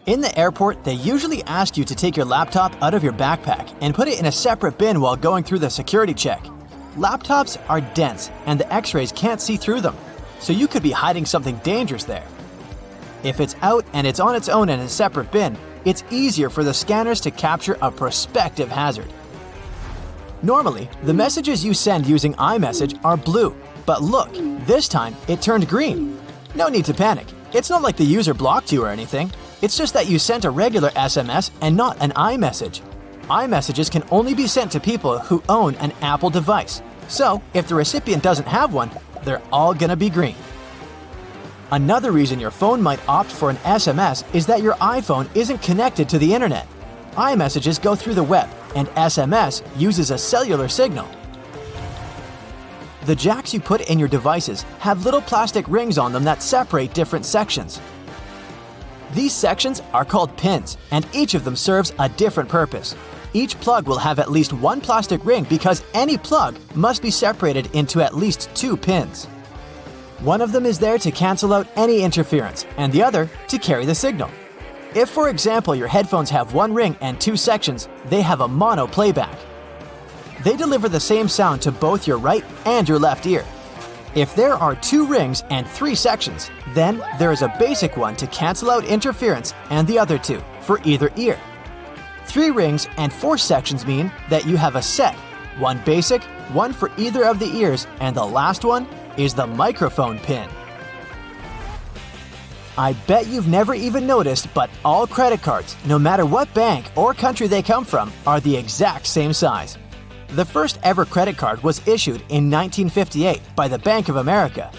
In the airport, they usually ask you to take your laptop out of your backpack and put it in a separate bin while going through the security check. Laptops are dense and the X-rays can't see through them, so you could be hiding something dangerous there. If it's out and it's on its own in a separate bin, it's easier for the scanners to capture a prospective hazard. Normally, the messages you send using iMessage are blue, but look, this time it turned green. No need to panic. It's not like the user blocked you or anything. It's just that you sent a regular SMS and not an iMessage. iMessages can only be sent to people who own an Apple device. So, if the recipient doesn't have one, they're all gonna be green. Another reason your phone might opt for an SMS is that your iPhone isn't connected to the internet. iMessages go through the web, and SMS uses a cellular signal. The jacks you put in your devices have little plastic rings on them that separate different sections. These sections are called pins, and each of them serves a different purpose. Each plug will have at least one plastic ring because any plug must be separated into at least 2 pins. One of them is there to cancel out any interference, and the other to carry the signal. If, for example, your headphones have 1 ring and 2 sections, they have a mono playback. They deliver the same sound to both your right and your left ear. If there are 2 rings and 3 sections, then there is a basic one to cancel out interference and the other 2 for either ear. 3 rings and 4 sections mean that you have a set, 1 basic, 1 for either of the ears, and the last one is the microphone pin. I bet you've never even noticed, but all credit cards, no matter what bank or country they come from, are the exact same size. The first ever credit card was issued in 1958 by the Bank of America.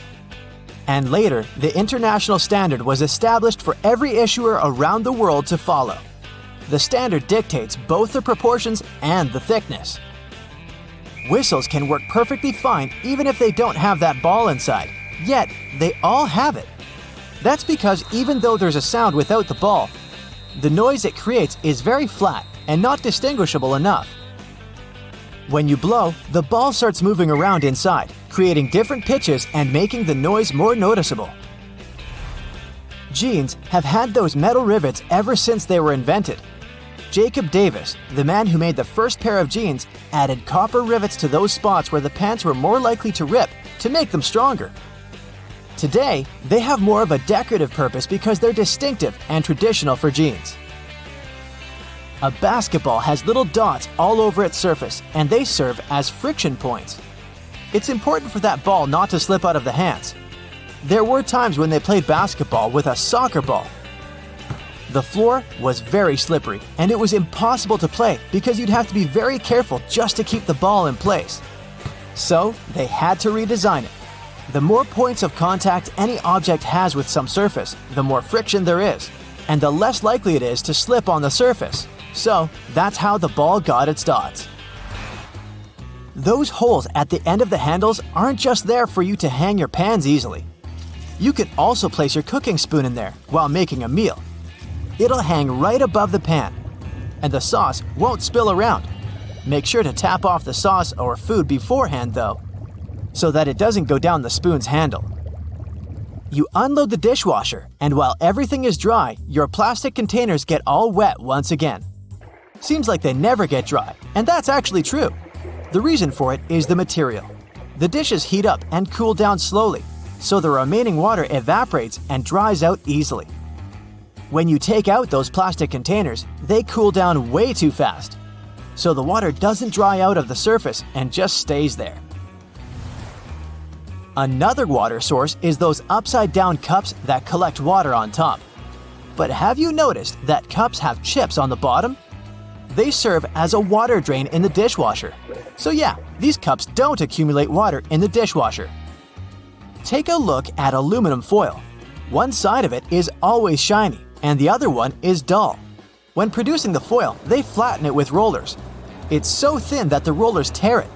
And later, the international standard was established for every issuer around the world to follow. The standard dictates both the proportions and the thickness. Whistles can work perfectly fine even if they don't have that ball inside, yet they all have it. That's because even though there's a sound without the ball, the noise it creates is very flat and not distinguishable enough. When you blow, the ball starts moving around inside, creating different pitches and making the noise more noticeable. Jeans have had those metal rivets ever since they were invented. Jacob Davis, the man who made the first pair of jeans, added copper rivets to those spots where the pants were more likely to rip to make them stronger. Today, they have more of a decorative purpose because they're distinctive and traditional for jeans. A basketball has little dots all over its surface, and they serve as friction points. It's important for that ball not to slip out of the hands. There were times when they played basketball with a soccer ball. The floor was very slippery, and it was impossible to play because you'd have to be very careful just to keep the ball in place. So, they had to redesign it. The more points of contact any object has with some surface, the more friction there is, and the less likely it is to slip on the surface. So, that's how the ball got its dots. Those holes at the end of the handles aren't just there for you to hang your pans easily. You can also place your cooking spoon in there while making a meal. It'll hang right above the pan, and the sauce won't spill around. Make sure to tap off the sauce or food beforehand though, so that it doesn't go down the spoon's handle. You unload the dishwasher, and while everything is dry, your plastic containers get all wet once again. Seems like they never get dry, and that's actually true. The reason for it is the material. The dishes heat up and cool down slowly, so the remaining water evaporates and dries out easily. When you take out those plastic containers, they cool down way too fast, so the water doesn't dry out of the surface and just stays there. Another water source is those upside-down cups that collect water on top. But have you noticed that cups have chips on the bottom? They serve as a water drain in the dishwasher. So yeah, these cups don't accumulate water in the dishwasher. Take a look at aluminum foil. One side of it is always shiny, and the other one is dull. When producing the foil, they flatten it with rollers. It's so thin that the rollers tear it.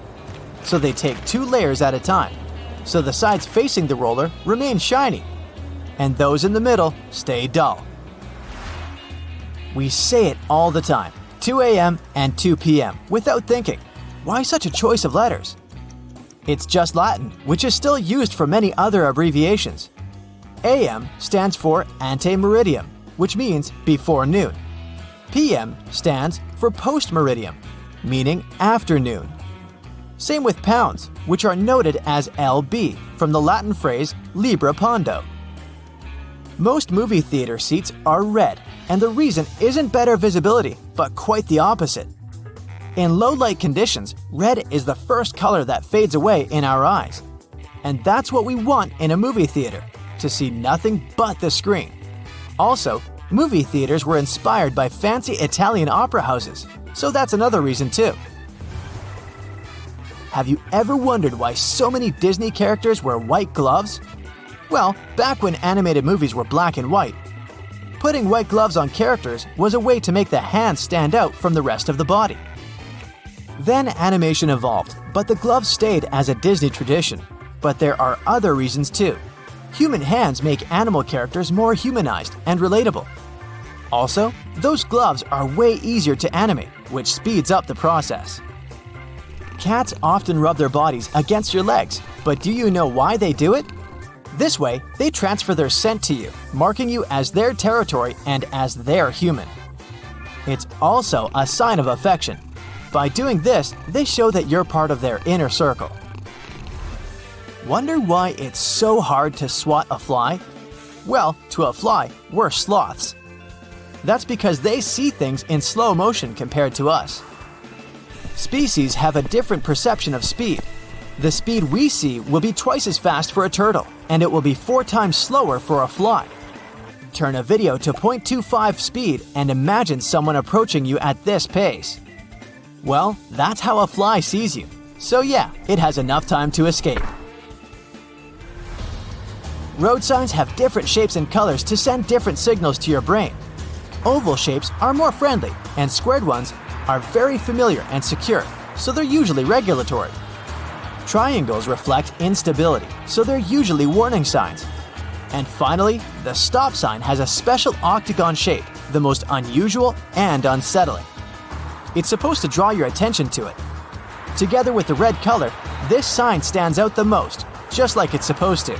So they take 2 layers at a time. So the sides facing the roller remain shiny, and those in the middle stay dull. We say it all the time, 2 a.m. and 2 p.m. without thinking. Why such a choice of letters? It's just Latin, which is still used for many other abbreviations. AM stands for ante meridiem, which means before noon. PM stands for post-meridium, meaning afternoon. Same with pounds, which are noted as LB from the Latin phrase libra pondo. Most movie theater seats are red, and the reason isn't better visibility, but quite the opposite. In low light conditions, red is the first color that fades away in our eyes. And that's what we want in a movie theater, to see nothing but the screen. Also, movie theaters were inspired by fancy Italian opera houses, so that's another reason too. Have you ever wondered why so many Disney characters wear white gloves? Well, back when animated movies were black and white, putting white gloves on characters was a way to make the hands stand out from the rest of the body. Then animation evolved, but the gloves stayed as a Disney tradition. But there are other reasons too. Human hands make animal characters more humanized and relatable. Also, those gloves are way easier to animate, which speeds up the process. Cats often rub their bodies against your legs, but do you know why they do it? This way, they transfer their scent to you, marking you as their territory and as their human. It's also a sign of affection. By doing this, they show that you're part of their inner circle. Wonder why it's so hard to swat a fly? Well, to a fly, we're sloths. That's because they see things in slow motion compared to us. Species have a different perception of speed. The speed we see will be twice as fast for a turtle, and it will be 4 times slower for a fly. Turn a video to 0.25 speed and imagine someone approaching you at this pace. Well, that's how a fly sees you. So yeah, it has enough time to escape. Road signs have different shapes and colors to send different signals to your brain. Oval shapes are more friendly, and squared ones are very familiar and secure, so they're usually regulatory. Triangles reflect instability, so they're usually warning signs. And finally, the stop sign has a special octagon shape, the most unusual and unsettling. It's supposed to draw your attention to it. Together with the red color, this sign stands out the most, just like it's supposed to.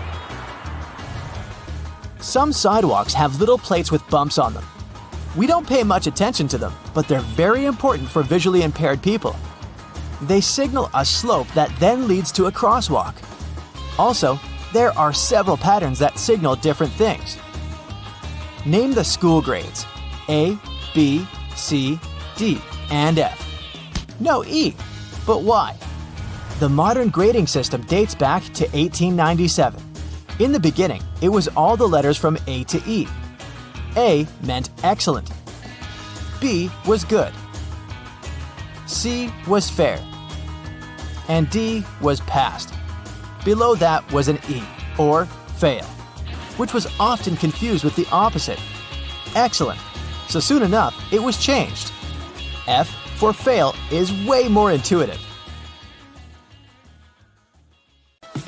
Some sidewalks have little plates with bumps on them. We don't pay much attention to them, but they're very important for visually impaired people. They signal a slope that then leads to a crosswalk. Also, there are several patterns that signal different things. Name the school grades: A, B, C, D, and F. No E. But why? The modern grading system dates back to 1897. In the beginning, it was all the letters from A to E. A meant excellent. B was good. C was fair. And D was passed. Below that was an E, or fail, which was often confused with the opposite, excellent. So soon enough, it was changed. F for fail is way more intuitive.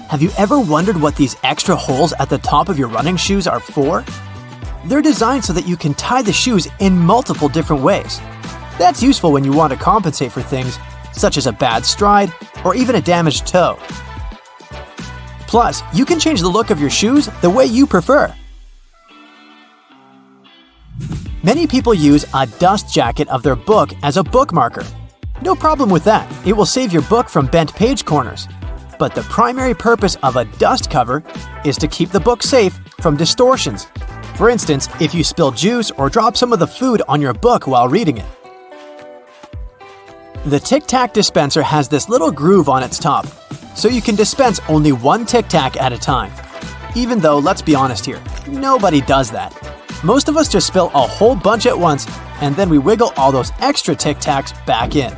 Have you ever wondered what these extra holes at the top of your running shoes are for? They're designed so that you can tie the shoes in multiple different ways. That's useful when you want to compensate for things such as a bad stride or even a damaged toe. Plus, you can change the look of your shoes the way you prefer. Many people use a dust jacket of their book as a bookmarker. No problem with that, it will save your book from bent page corners. But the primary purpose of a dust cover is to keep the book safe from distortions. For instance, if you spill juice or drop some of the food on your book while reading it. The Tic Tac dispenser has this little groove on its top, so you can dispense only one Tic Tac at a time. Even though, let's be honest here, nobody does that. Most of us just spill a whole bunch at once, and then we wiggle all those extra Tic Tacs back in.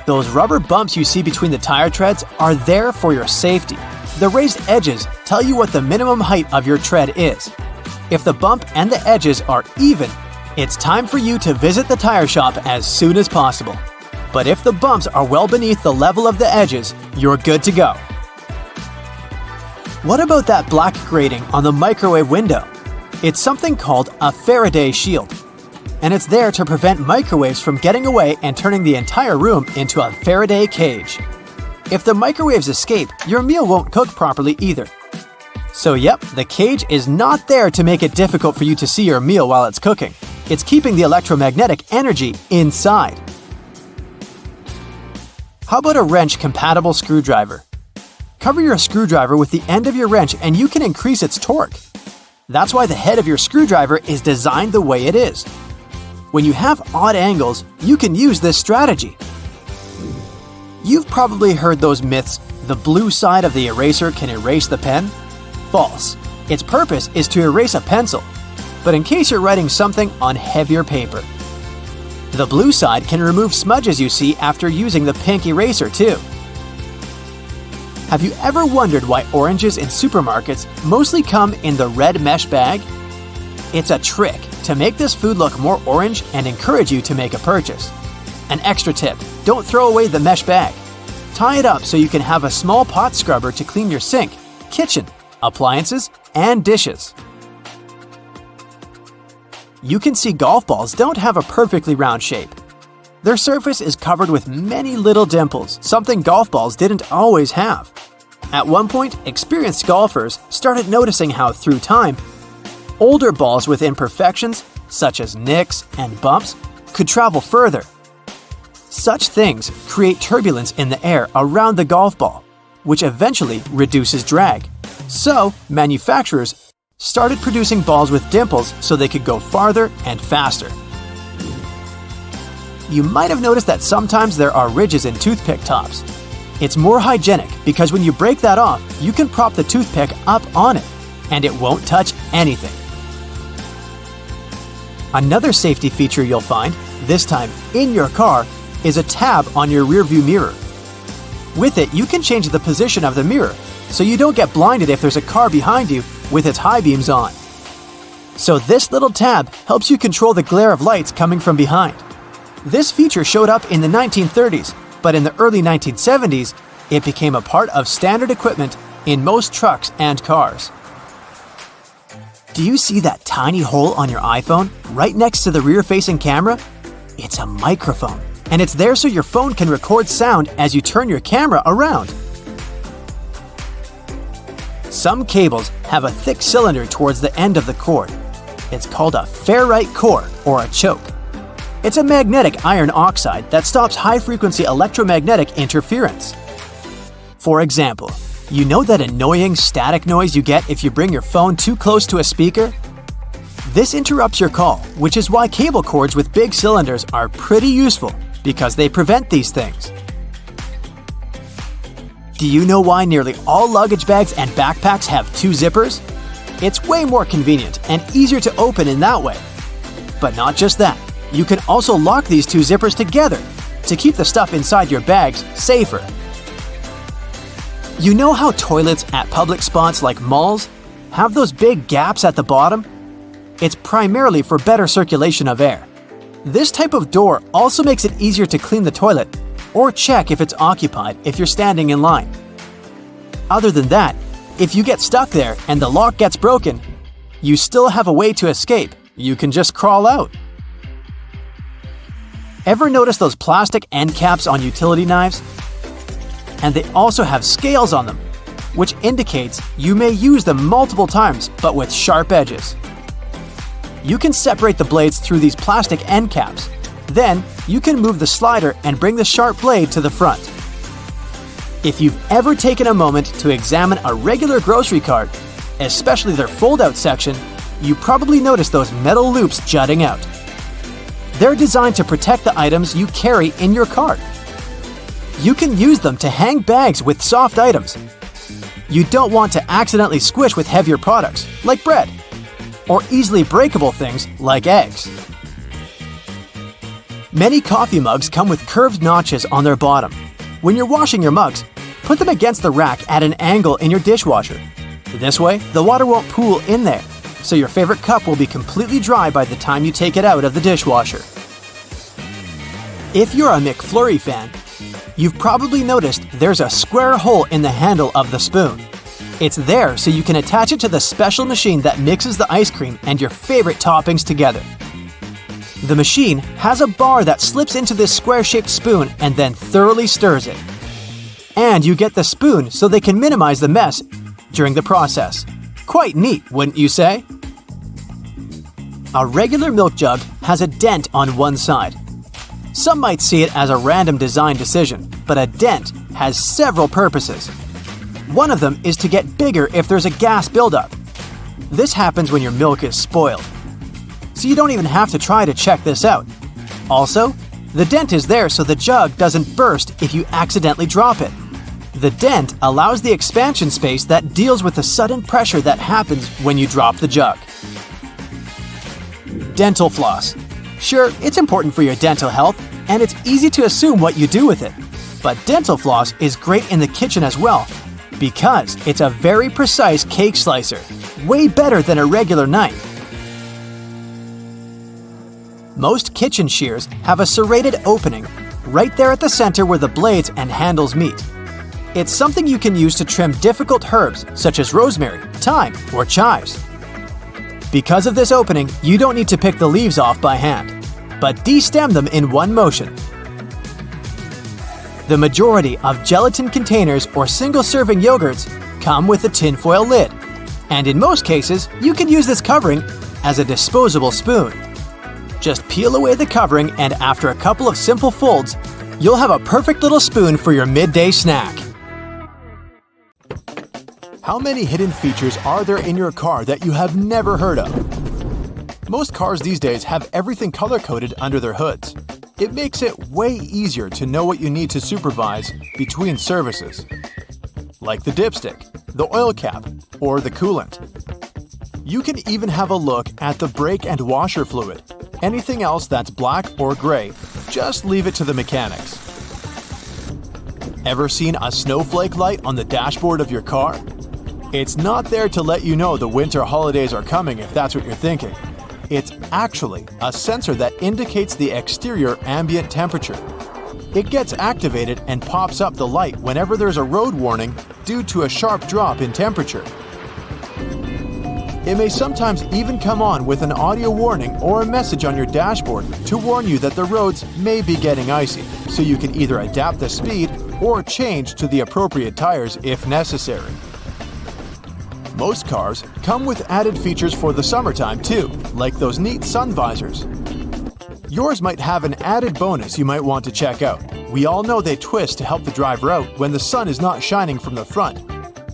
Those rubber bumps you see between the tire treads are there for your safety. The raised edges tell you what the minimum height of your tread is. If the bump and the edges are even, it's time for you to visit the tire shop as soon as possible. But if the bumps are well beneath the level of the edges, you're good to go. What about that black grating on the microwave window? It's something called a Faraday shield. And it's there to prevent microwaves from getting away and turning the entire room into a Faraday cage. If the microwaves escape, your meal won't cook properly either. So yep, the cage is not there to make it difficult for you to see your meal while it's cooking. It's keeping the electromagnetic energy inside. How about a wrench-compatible screwdriver? Cover your screwdriver with the end of your wrench and you can increase its torque. That's why the head of your screwdriver is designed the way it is. When you have odd angles, you can use this strategy. You've probably heard those myths, the blue side of the eraser can erase the pen? False. Its purpose is to erase a pencil, but in case you're writing something on heavier paper. The blue side can remove smudges you see after using the pink eraser too. Have you ever wondered why oranges in supermarkets mostly come in the red mesh bag? It's a trick to make this food look more orange and encourage you to make a purchase. An extra tip, don't throw away the mesh bag. Tie it up so you can have a small pot scrubber to clean your sink, kitchen, appliances, and dishes. You can see golf balls don't have a perfectly round shape. Their surface is covered with many little dimples, something golf balls didn't always have. At one point, experienced golfers started noticing how, through time, older balls with imperfections, such as nicks and bumps, could travel further. Such things create turbulence in the air around the golf ball, which eventually reduces drag. So, manufacturers started producing balls with dimples so they could go farther and faster. You might have noticed that sometimes there are ridges in toothpick tops. It's more hygienic because when you break that off, you can prop the toothpick up on it, and it won't touch anything. Another safety feature you'll find, this time in your car, is a tab on your rearview mirror. With it, you can change the position of the mirror, so you don't get blinded if there's a car behind you with its high beams on. So this little tab helps you control the glare of lights coming from behind. This feature showed up in the 1930s, but in the early 1970s, it became a part of standard equipment in most trucks and cars. Do you see that tiny hole on your iPhone right next to the rear-facing camera? It's a microphone, and it's there so your phone can record sound as you turn your camera around. Some cables have a thick cylinder towards the end of the cord. It's called a ferrite core or a choke. It's a magnetic iron oxide that stops high-frequency electromagnetic interference. For example, you know that annoying static noise you get if you bring your phone too close to a speaker? This interrupts your call, which is why cable cords with big cylinders are pretty useful because they prevent these things. Do you know why nearly all luggage bags and backpacks have two zippers? It's way more convenient and easier to open in that way. But not just that. You can also lock these two zippers together to keep the stuff inside your bags safer. You know how toilets at public spots like malls have those big gaps at the bottom? It's primarily for better circulation of air. This type of door also makes it easier to clean the toilet or check if it's occupied if you're standing in line. Other than that, if you get stuck there and the lock gets broken, you still have a way to escape. You can just crawl out. Ever notice those plastic end caps on utility knives? And they also have scales on them, which indicates you may use them multiple times but with sharp edges. You can separate the blades through these plastic end caps. Then, you can move the slider and bring the sharp blade to the front. If you've ever taken a moment to examine a regular grocery cart, especially their fold-out section, you probably noticed those metal loops jutting out. They're designed to protect the items you carry in your cart. You can use them to hang bags with soft items. You don't want to accidentally squish with heavier products, like bread, or easily breakable things like eggs. Many coffee mugs come with curved notches on their bottom. When you're washing your mugs, put them against the rack at an angle in your dishwasher. This way, the water won't pool in there, so your favorite cup will be completely dry by the time you take it out of the dishwasher. If you're a McFlurry fan, you've probably noticed there's a square hole in the handle of the spoon. It's there so you can attach it to the special machine that mixes the ice cream and your favorite toppings together. The machine has a bar that slips into this square-shaped spoon and then thoroughly stirs it. And you get the spoon so they can minimize the mess during the process. Quite neat, wouldn't you say? A regular milk jug has a dent on one side. Some might see it as a random design decision, but a dent has several purposes. One of them is to get bigger if there's a gas buildup. This happens when your milk is spoiled. So you don't even have to try to check this out. Also, the dent is there so the jug doesn't burst if you accidentally drop it. The dent allows the expansion space that deals with the sudden pressure that happens when you drop the jug. Dental floss. Sure, it's important for your dental health, and it's easy to assume what you do with it. But dental floss is great in the kitchen as well, because it's a very precise cake slicer, way better than a regular knife. Most kitchen shears have a serrated opening right there at the center where the blades and handles meet. It's something you can use to trim difficult herbs such as rosemary, thyme, or chives. Because of this opening, you don't need to pick the leaves off by hand, but destem them in one motion. The majority of gelatin containers or single-serving yogurts come with a tinfoil lid, and in most cases, you can use this covering as a disposable spoon. Just peel away the covering, and after a couple of simple folds, you'll have a perfect little spoon for your midday snack. How many hidden features are there in your car that you have never heard of? Most cars these days have everything color-coded under their hoods. It makes it way easier to know what you need to supervise between services, like the dipstick, the oil cap, or the coolant. You can even have a look at the brake and washer fluid. Anything else that's black or gray, just leave it to the mechanics. Ever seen a snowflake light on the dashboard of your car? It's not there to let you know the winter holidays are coming if that's what you're thinking. It's actually a sensor that indicates the exterior ambient temperature. It gets activated and pops up the light whenever there's a road warning due to a sharp drop in temperature. It may sometimes even come on with an audio warning or a message on your dashboard to warn you that the roads may be getting icy, so you can either adapt the speed or change to the appropriate tires if necessary. Most cars come with added features for the summertime too, like those neat sun visors. Yours might have an added bonus you might want to check out. We all know they twist to help the driver out when the sun is not shining from the front.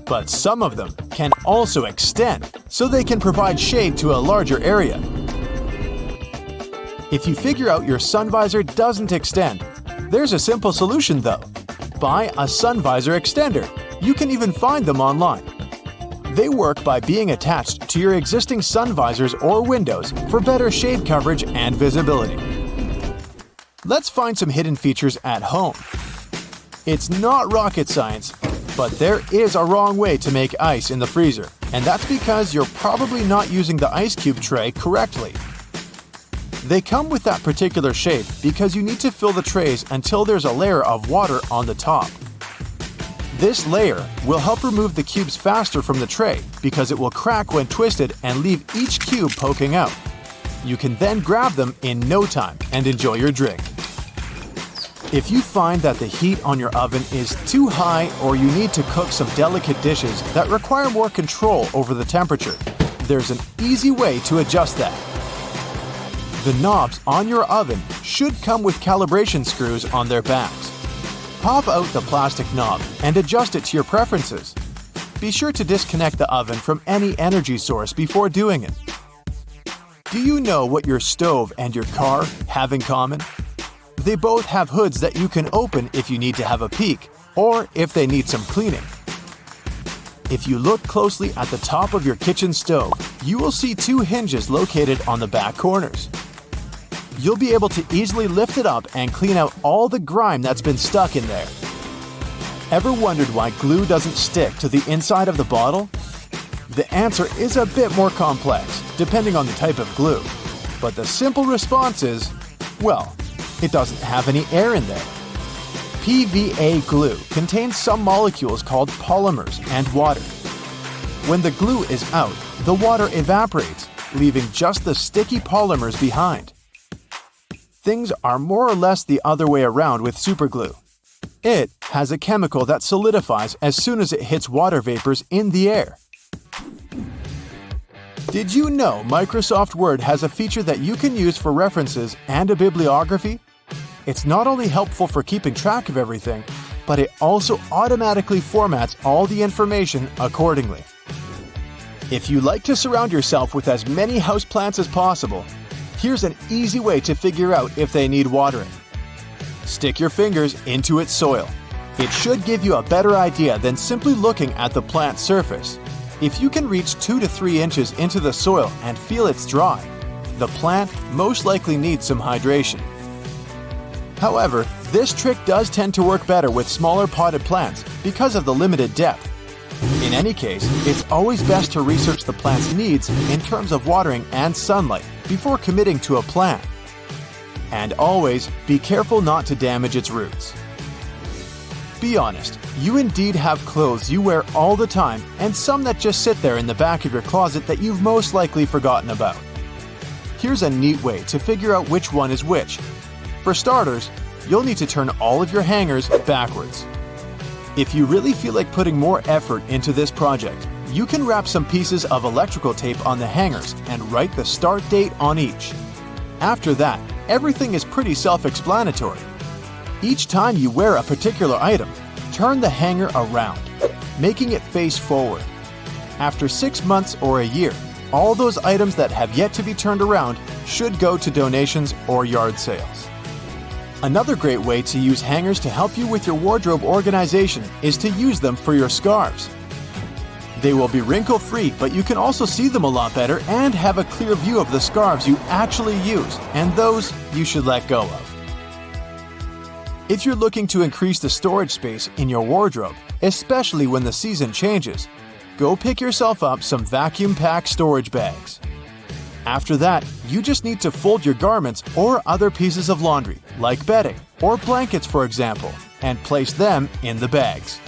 But some of them can also extend, so they can provide shade to a larger area. If you figure out your sun visor doesn't extend, there's a simple solution though. Buy a sun visor extender. You can even find them online. They work by being attached to your existing sun visors or windows for better shade coverage and visibility. Let's find some hidden features at home. It's not rocket science, but there is a wrong way to make ice in the freezer, and that's because you're probably not using the ice cube tray correctly. They come with that particular shape because you need to fill the trays until there's a layer of water on the top. This layer will help remove the cubes faster from the tray because it will crack when twisted and leave each cube poking out. You can then grab them in no time and enjoy your drink. If you find that the heat on your oven is too high or you need to cook some delicate dishes that require more control over the temperature, there's an easy way to adjust that. The knobs on your oven should come with calibration screws on their backs. Pop out the plastic knob and adjust it to your preferences. Be sure to disconnect the oven from any energy source before doing it. Do you know what your stove and your car have in common? They both have hoods that you can open if you need to have a peek, or if they need some cleaning. If you look closely at the top of your kitchen stove, you will see two hinges located on the back corners. You'll be able to easily lift it up and clean out all the grime that's been stuck in there. Ever wondered why glue doesn't stick to the inside of the bottle? The answer is a bit more complex, depending on the type of glue. But the simple response is, well, it doesn't have any air in there. PVA glue contains some molecules called polymers and water. When the glue is out, the water evaporates, leaving just the sticky polymers behind. Things are more or less the other way around with superglue. It has a chemical that solidifies as soon as it hits water vapors in the air. Did you know Microsoft Word has a feature that you can use for references and a bibliography? It's not only helpful for keeping track of everything, but it also automatically formats all the information accordingly. If you like to surround yourself with as many houseplants as possible, here's an easy way to figure out if they need watering. Stick your fingers into its soil. It should give you a better idea than simply looking at the plant's surface. If you can reach 2 to 3 inches into the soil and feel it's dry, the plant most likely needs some hydration. However, this trick does tend to work better with smaller potted plants because of the limited depth. In any case, it's always best to research the plant's needs in terms of watering and sunlight before committing to a plant. And always be careful not to damage its roots. Be honest, you indeed have clothes you wear all the time and some that just sit there in the back of your closet that you've most likely forgotten about. Here's a neat way to figure out which one is which. For starters, you'll need to turn all of your hangers backwards. If you really feel like putting more effort into this project, you can wrap some pieces of electrical tape on the hangers and write the start date on each. After that, everything is pretty self-explanatory. Each time you wear a particular item, turn the hanger around, making it face forward. After 6 months or a year, all those items that have yet to be turned around should go to donations or yard sales. Another great way to use hangers to help you with your wardrobe organization is to use them for your scarves. They will be wrinkle-free, but you can also see them a lot better and have a clear view of the scarves you actually use and those you should let go of. If you're looking to increase the storage space in your wardrobe, especially when the season changes, go pick yourself up some vacuum-packed storage bags. After that, you just need to fold your garments or other pieces of laundry, like bedding or blankets for example, and place them in the bags.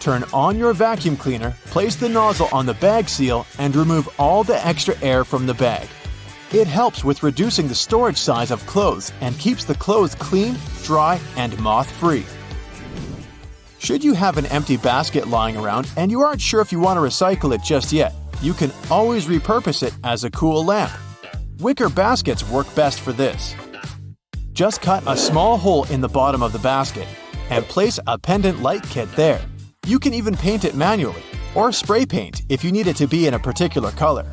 Turn on your vacuum cleaner, place the nozzle on the bag seal, and remove all the extra air from the bag. It helps with reducing the storage size of clothes and keeps the clothes clean, dry, and moth-free. Should you have an empty basket lying around and you aren't sure if you want to recycle it just yet, you can always repurpose it as a cool lamp. Wicker baskets work best for this. Just cut a small hole in the bottom of the basket and place a pendant light kit there. You can even paint it manually, or spray paint if you need it to be in a particular color.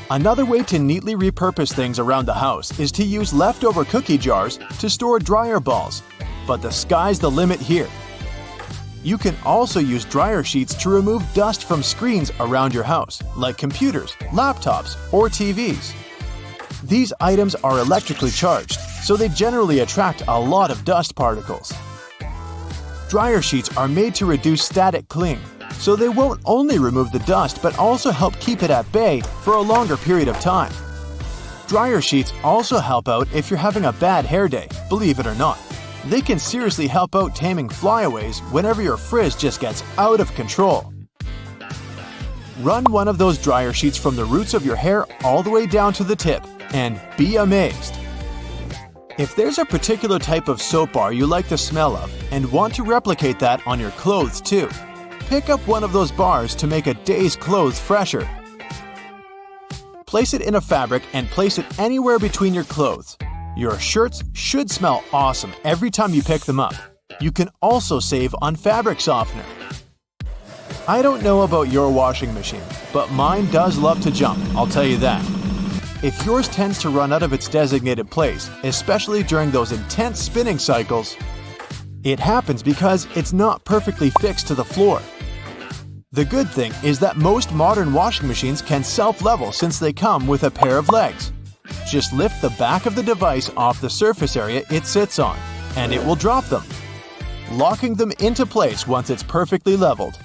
Another way to neatly repurpose things around the house is to use leftover cookie jars to store dryer balls, but the sky's the limit here. You can also use dryer sheets to remove dust from screens around your house, like computers, laptops, or TVs. These items are electrically charged, so they generally attract a lot of dust particles. Dryer sheets are made to reduce static cling, so they won't only remove the dust but also help keep it at bay for a longer period of time. Dryer sheets also help out if you're having a bad hair day, believe it or not. They can seriously help out taming flyaways whenever your frizz just gets out of control. Run one of those dryer sheets from the roots of your hair all the way down to the tip, and be amazed. If there's a particular type of soap bar you like the smell of and want to replicate that on your clothes too, pick up one of those bars to make a day's clothes fresher. Place it in a fabric and place it anywhere between your clothes. Your shirts should smell awesome every time you pick them up. You can also save on fabric softener. I don't know about your washing machine, but mine does love to jump, I'll tell you that. If yours tends to run out of its designated place, especially during those intense spinning cycles, it happens because it's not perfectly fixed to the floor. The good thing is that most modern washing machines can self-level since they come with a pair of legs. Just lift the back of the device off the surface area it sits on, and it will drop them, locking them into place once it's perfectly leveled.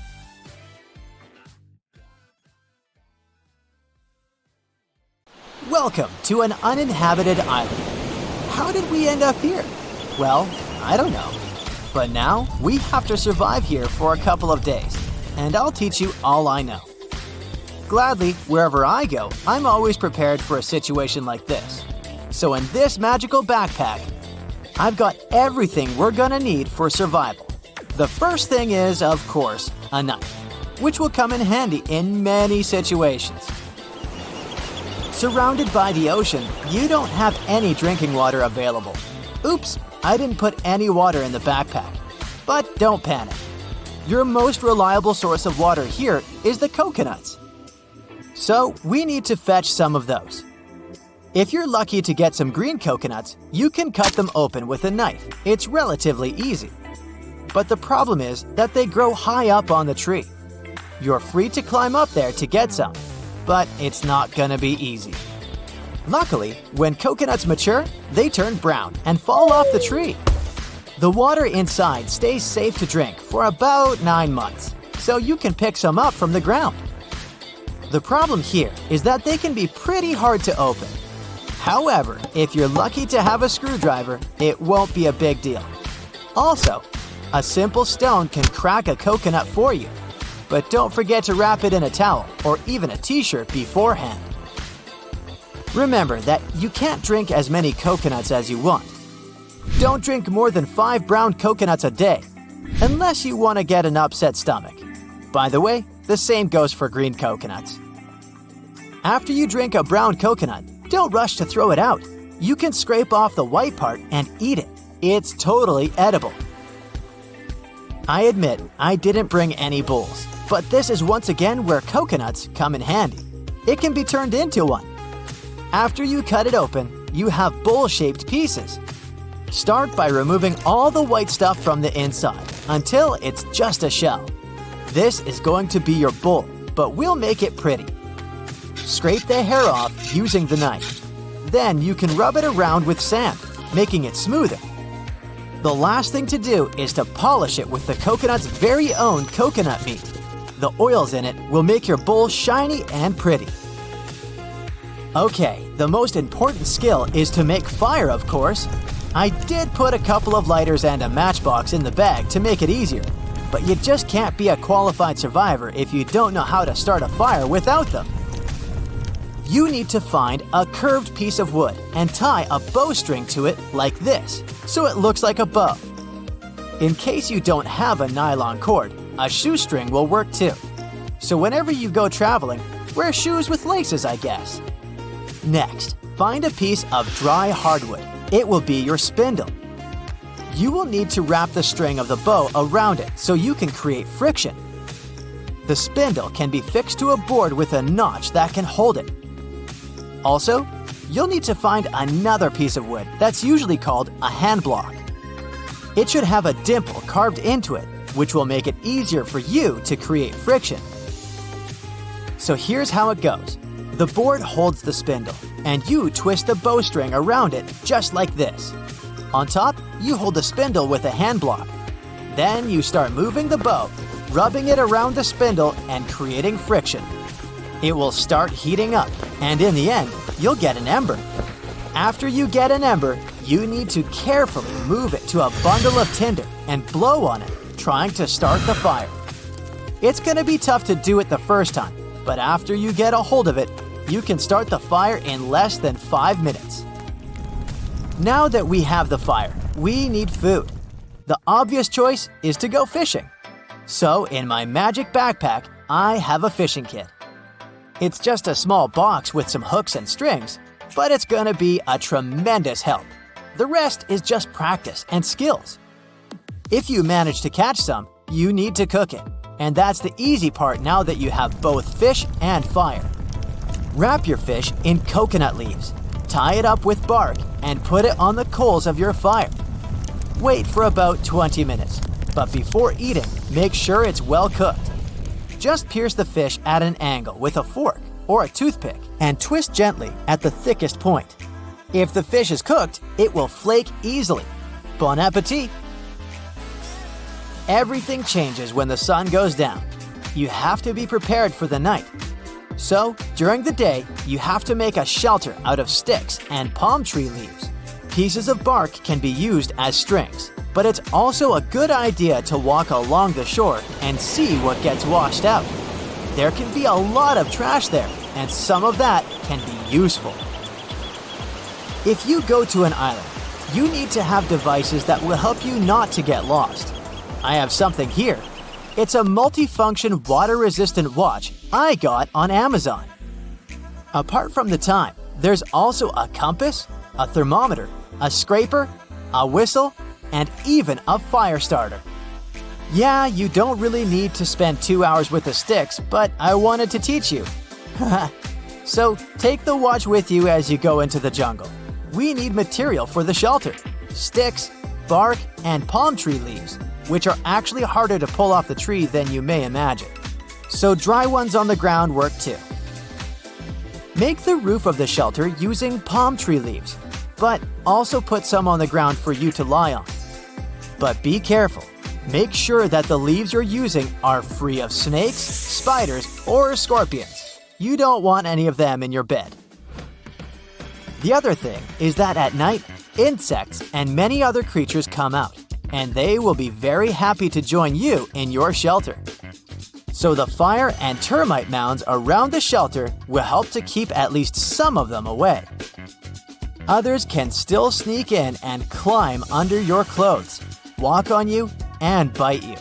Welcome to an uninhabited island. How did we end up here? Well, I don't know. But now we have to survive here for a couple of days, and I'll teach you all I know. Gladly, wherever I go, I'm always prepared for a situation like this. So in this magical backpack, I've got everything we're gonna need for survival. The first thing is, of course, a knife, which will come in handy in many situations. Surrounded by the ocean, you don't have any drinking water available. Oops, I didn't put any water in the backpack. But don't panic. Your most reliable source of water here is the coconuts. So we need to fetch some of those. If you're lucky to get some green coconuts, you can cut them open with a knife. It's relatively easy. But the problem is that they grow high up on the tree. You're free to climb up there to get some, but it's not gonna be easy. Luckily, when coconuts mature, they turn brown and fall off the tree. The water inside stays safe to drink for about 9 months, so you can pick some up from the ground. The problem here is that they can be pretty hard to open. However, if you're lucky to have a screwdriver, it won't be a big deal. Also, a simple stone can crack a coconut for you, but don't forget to wrap it in a towel or even a t-shirt beforehand. Remember that you can't drink as many coconuts as you want. Don't drink more than 5 brown coconuts a day, unless you want to get an upset stomach. By the way, the same goes for green coconuts. After you drink a brown coconut, don't rush to throw it out. You can scrape off the white part and eat it. It's totally edible. I admit I didn't bring any bowls, but this is once again where coconuts come in handy. It can be turned into one. After you cut it open, you have bowl-shaped pieces. Start by removing all the white stuff from the inside until it's just a shell. This is going to be your bowl, but we'll make it pretty. Scrape the hair off using the knife. Then you can rub it around with sand, making it smoother. The last thing to do is to polish it with the coconut's very own coconut meat. The oils in it will make your bowl shiny and pretty. Okay, the most important skill is to make fire, of course. I did put a couple of lighters and a matchbox in the bag to make it easier, but you just can't be a qualified survivor if you don't know how to start a fire without them. You need to find a curved piece of wood and tie a bowstring to it like this, so it looks like a bow. In case you don't have a nylon cord, a shoestring will work too. So whenever you go traveling, wear shoes with laces, I guess. Next, find a piece of dry hardwood. It will be your spindle. You will need to wrap the string of the bow around it so you can create friction. The spindle can be fixed to a board with a notch that can hold it. Also, you'll need to find another piece of wood that's usually called a hand block. It should have a dimple carved into it, which will make it easier for you to create friction. So here's how it goes. The board holds the spindle, and you twist the bowstring around it just like this. On top, you hold the spindle with a hand block. Then you start moving the bow, rubbing it around the spindle and creating friction. It will start heating up, and in the end, you'll get an ember. After you get an ember, you need to carefully move it to a bundle of tinder and blow on it, trying to start the fire. It's gonna be tough to do it the first time, but after you get a hold of it, you can start the fire in less than 5 minutes. Now that we have the fire, we need food. The obvious choice is to go fishing. So in my magic backpack, I have a fishing kit. It's just a small box with some hooks and strings, but it's gonna be a tremendous help. The rest is just practice and skills. If you manage to catch some, you need to cook it. And that's the easy part now that you have both fish and fire. Wrap your fish in coconut leaves, tie it up with bark, and put it on the coals of your fire. Wait for about 20 minutes, but before eating, make sure it's well cooked. Just pierce the fish at an angle with a fork or a toothpick and twist gently at the thickest point. If the fish is cooked, it will flake easily. Bon appetit! Everything changes when the sun goes down. You have to be prepared for the night. So, during the day, you have to make a shelter out of sticks and palm tree leaves. Pieces of bark can be used as strings, but it's also a good idea to walk along the shore and see what gets washed out. There can be a lot of trash there, and some of that can be useful. If you go to an island, you need to have devices that will help you not to get lost. I have something here. It's a multifunction water-resistant watch I got on Amazon. Apart from the time, there's also a compass, a thermometer, a scraper, a whistle, and even a fire starter. Yeah, you don't really need to spend 2 hours with the sticks, but I wanted to teach you. So take the watch with you as you go into the jungle. We need material for the shelter: sticks, bark, and palm tree leaves, which are actually harder to pull off the tree than you may imagine. So dry ones on the ground work too. Make the roof of the shelter using palm tree leaves, but also put some on the ground for you to lie on. But be careful. Make sure that the leaves you're using are free of snakes, spiders, or scorpions. You don't want any of them in your bed. The other thing is that at night, insects and many other creatures come out, and they will be very happy to join you in your shelter. So the fire and termite mounds around the shelter will help to keep at least some of them away. Others can still sneak in and climb under your clothes, walk on you, and bite you.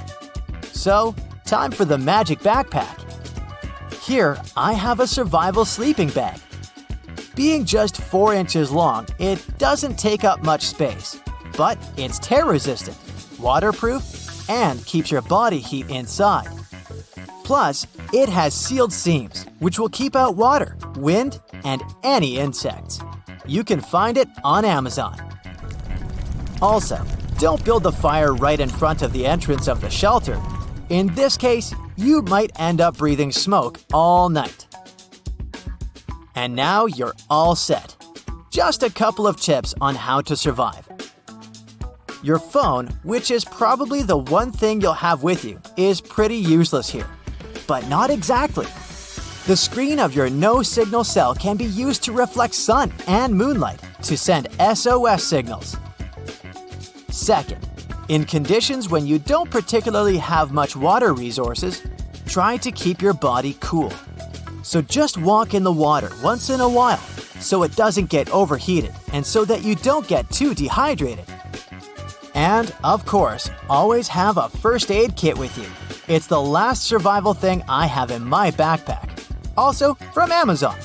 So, time for the magic backpack. Here, I have a survival sleeping bag. Being just 4 inches long, it doesn't take up much space, but it's tear-resistant, waterproof, and keeps your body heat inside. Plus, it has sealed seams, which will keep out water, wind, and any insects. You can find it on Amazon. Also, don't build the fire right in front of the entrance of the shelter. In this case, you might end up breathing smoke all night. And now you're all set. Just a couple of tips on how to survive. Your phone, which is probably the one thing you'll have with you, is pretty useless here. But not exactly. The screen of your no-signal cell can be used to reflect sun and moonlight to send SOS signals. Second, in conditions when you don't particularly have much water resources, try to keep your body cool. So just walk in the water once in a while so it doesn't get overheated and so that you don't get too dehydrated. And, of course, always have a first aid kit with you. It's the last survival thing I have in my backpack. Also from Amazon.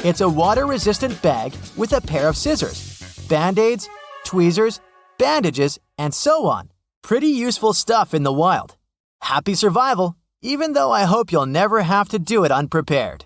It's a water-resistant bag with a pair of scissors, band-aids, tweezers, bandages, and so on. Pretty useful stuff in the wild. Happy survival, even though I hope you'll never have to do it unprepared.